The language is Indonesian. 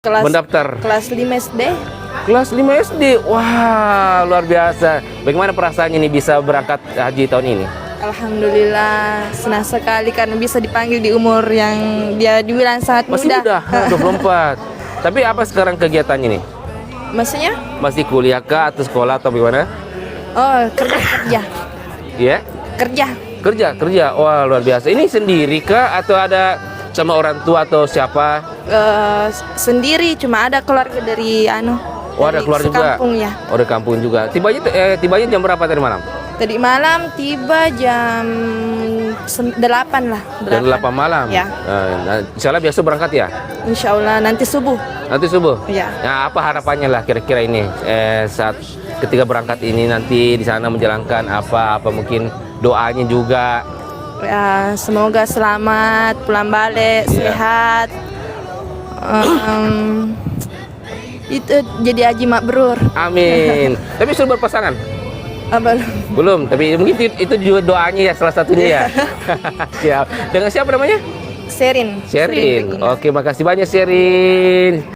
mendaftar? Kelas 5 SD. Kelas 5 SD. Wah, luar biasa. Bagaimana perasaannya nih bisa berangkat haji tahun ini? Alhamdulillah senang sekali karena bisa dipanggil di umur yang dia dibilang sangat Masih muda, 24. Tapi apa sekarang kegiatannya nih? Maksudnya? Masih kuliah kah atau sekolah atau bagaimana? Oh, kerja. Iya? Kerja. Wah, luar biasa. Ini sendiri kah atau ada sama orang tua atau siapa? Sendiri, cuma ada keluarga dari Oh, ada keluarga juga. sekampung ya. Oh, dari kampung juga. Tibanya jam berapa tadi malam? Tadi malam tiba jam 8 lah. Jam 8 malam. Ya. Insya Allah besok berangkat ya? Insya Allah nanti subuh. Nanti subuh? Ya. Nah, apa harapannya lah kira-kira ini saat ketika berangkat ini nanti di sana menjalankan apa mungkin doanya juga? Ya, semoga selamat pulang balik, sehat. Itu jadi haji mabrur. Amin. Tapi sudah berpasangan? Belum, tapi mungkin itu juga doanya ya salah satunya ya. Siap. Dengan siapa namanya? Sherin. Sherin. Oke, makasih banyak Sherin.